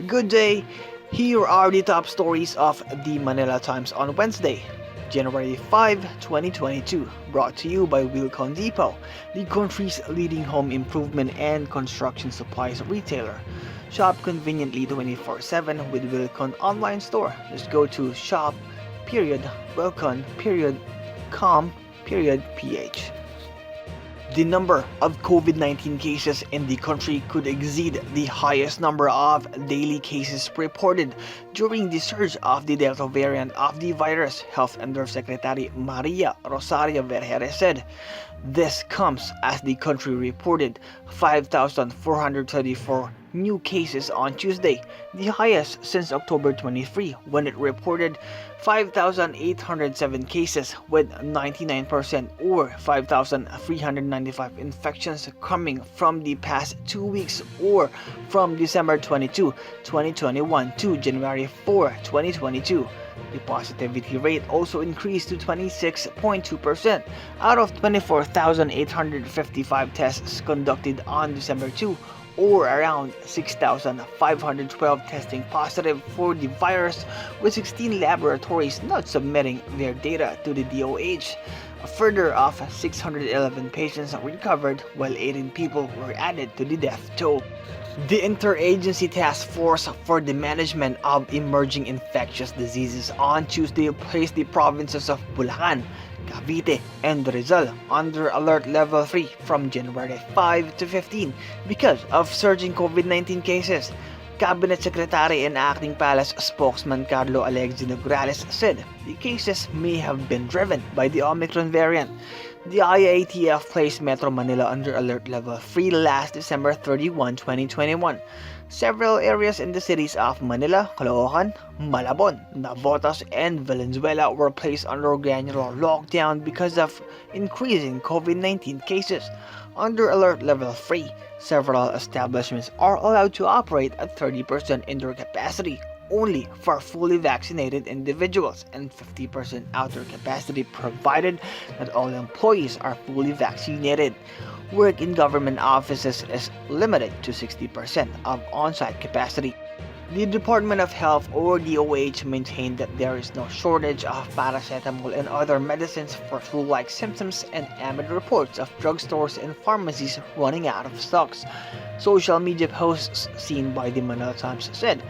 Good day. Here are the top stories of the Manila Times on Wednesday, January 5, 2022, brought to you by Wilcon Depot, the country's leading home improvement and construction supplies retailer. Shop conveniently 24/7 with Wilcon online store. Just go to shop.wilcon.com.ph. The number of COVID-19 cases in the country could exceed the highest number of daily cases reported during the surge of the Delta variant of the virus, Health Undersecretary Maria Rosario Vergeres said. This comes as the country reported 5,434 new cases on Tuesday, the highest since October 23 when it reported 5,807 cases with 99% or 5,395 infections coming from the past 2 weeks or from December 22, 2021 to January 4, 2022. The positivity rate also increased to 26.2% out of 24,855 tests conducted on December 2, or around 6,512 testing positive for the virus, with 16 laboratories not submitting their data to the DOH. A further of 611 patients recovered, while 18 people were added to the death toll. The Interagency Task Force for the Management of Emerging Infectious Diseases on Tuesday placed the provinces of Bulacan, Cavite, and Rizal under Alert Level 3 from January 5 to 15 because of surging COVID-19 cases. Cabinet Secretary and Acting Palace spokesman Carlo Alexi Nograles said the cases may have been driven by the Omicron variant. The IATF placed Metro Manila under Alert Level 3 last December 31, 2021. Several areas in the cities of Manila, Caloocan, Malabon, Navotas, and Valenzuela were placed under granular lockdown because of increasing COVID-19 cases. Under Alert Level 3, several establishments are allowed to operate at 30% indoor capacity only for fully vaccinated individuals and 50% outdoor capacity provided that all employees are fully vaccinated. Work in government offices is limited to 60% of on-site capacity. The Department of Health or DOH maintained that there is no shortage of paracetamol and other medicines for flu-like symptoms and amid reports of drugstores and pharmacies running out of stocks. Social media posts seen by the Manila Times said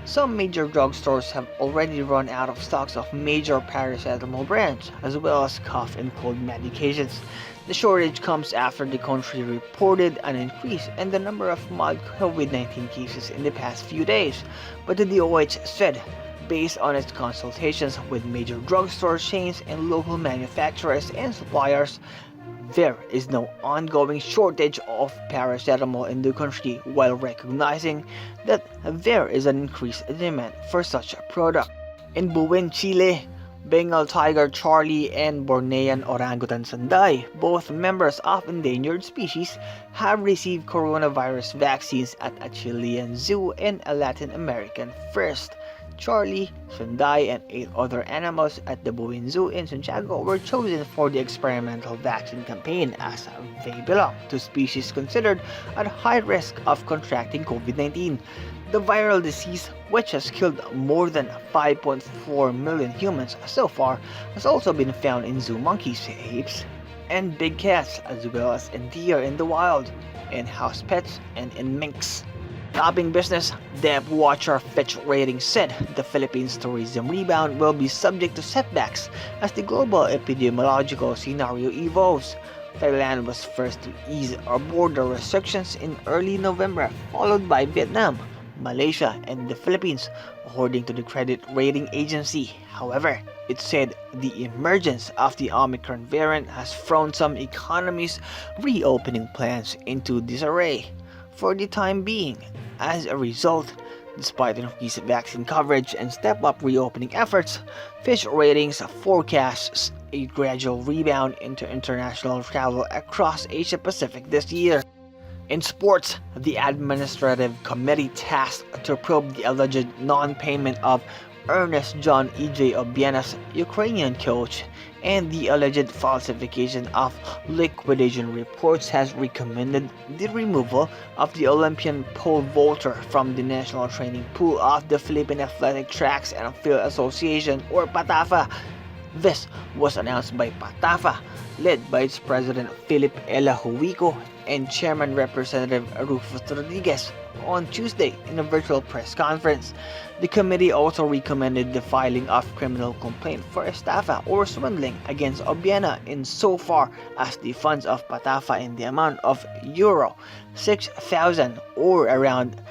some major drugstores have already run out of stocks of major paracetamol brands as well as cough and cold medications. The shortage comes after the country reported an increase in the number of mild COVID-19 cases in the past few days, but the DOH said, based on its consultations with major drugstore chains and local manufacturers and suppliers, there is no ongoing shortage of paracetamol in the country, while recognizing that there is an increased demand for such a product. In Buin, Chile, Bengal tiger Charlie and Bornean orangutan Sanday, both members of endangered species, have received coronavirus vaccines at a Chilean zoo and a Latin American first. Charlie, Sanday, and 8 other animals at the Buin Zoo in Santiago were chosen for the experimental vaccine campaign as they belong to species considered at high risk of contracting COVID-19. The viral disease, which has killed more than 5.4 million humans so far, has also been found in zoo monkeys, apes, and big cats, as well as in deer in the wild, in house pets, and in minks. Topping business, debt watcher Fitch Ratings said the Philippines' tourism rebound will be subject to setbacks as the global epidemiological scenario evolves. Thailand was first to ease border restrictions in early November, followed by Vietnam, Malaysia, and the Philippines, according to the credit rating agency. However, it said the emergence of the Omicron variant has thrown some economies' reopening plans into disarray. For the time being, as a result, despite increased vaccine coverage and step-up reopening efforts, Fitch Ratings forecasts a gradual rebound into international travel across Asia-Pacific this year. In sports, the administrative committee tasked to probe the alleged non-payment of Ernest John E.J. Obiena's Ukrainian coach and the alleged falsification of liquidation reports has recommended the removal of the Olympian pole vaulter from the national training pool of the Philippine Athletic Tracks and Field Association, or Patafa. This was announced by Patafa, led by its president Philip Elahuico and chairman Representative Rufus Rodriguez on Tuesday in a virtual press conference. The committee also recommended the filing of criminal complaint for estafa or swindling against Obiena insofar as the funds of Patafa in the amount of euro 6,000 or around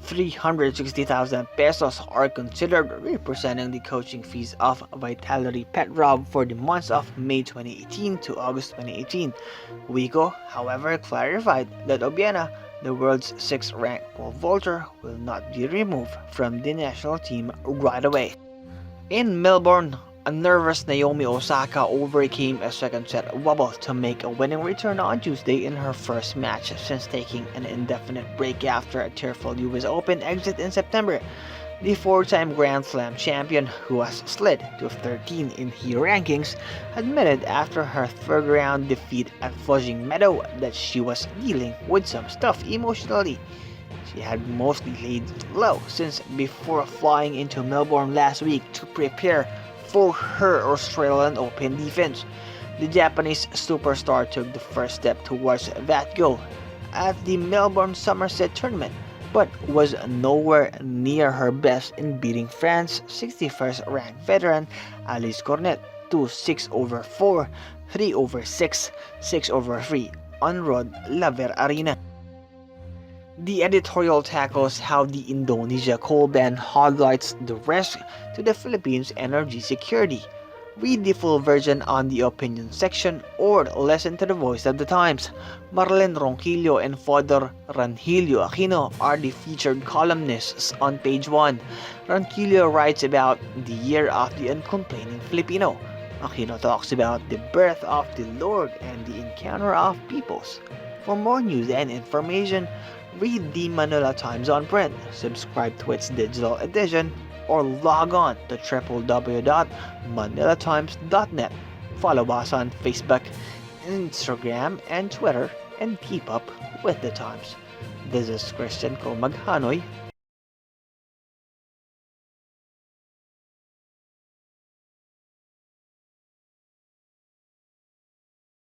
360,000 pesos are considered representing the coaching fees of Vitaly Petrov for the months of May 2018 to August 2018. Wico, however, clarified that Obiena, the world's 6th-ranked pole vaulter, will not be removed from the national team right away. In Melbourne, a nervous Naomi Osaka overcame a second-set wobble to make a winning return on Tuesday in her first match since taking an indefinite break after a tearful US Open exit in September. The four-time Grand Slam champion, who has slid to 13 in the rankings, admitted after her third-round defeat at Flushing Meadow that she was dealing with some stuff emotionally. She had mostly laid low since before flying into Melbourne last week to prepare for her Australian Open defense. The Japanese superstar took the first step towards that goal at the Melbourne Somerset tournament, but was nowhere near her best in beating France's 61st ranked veteran Alice Cornet to 6-4, 3-6, 6-3 on Rod Laver Arena. The editorial tackles how the Indonesia coal ban highlights the risk to the Philippines' energy security. Read the full version on the opinion section or listen to the voice of the Times. Marlene Ronquillo and Fodor Ranhilio Aquino are the featured columnists on page 1. Ronquillo writes about the year of the uncomplaining Filipino. Aquino talks about the birth of the Lord and the encounter of peoples. For more news and information, read the Manila Times on print, subscribe to its digital edition, or log on to www.manilatimes.net. Follow us on Facebook, Instagram, and Twitter, and keep up with the Times. This is Christian Ko Maghanoy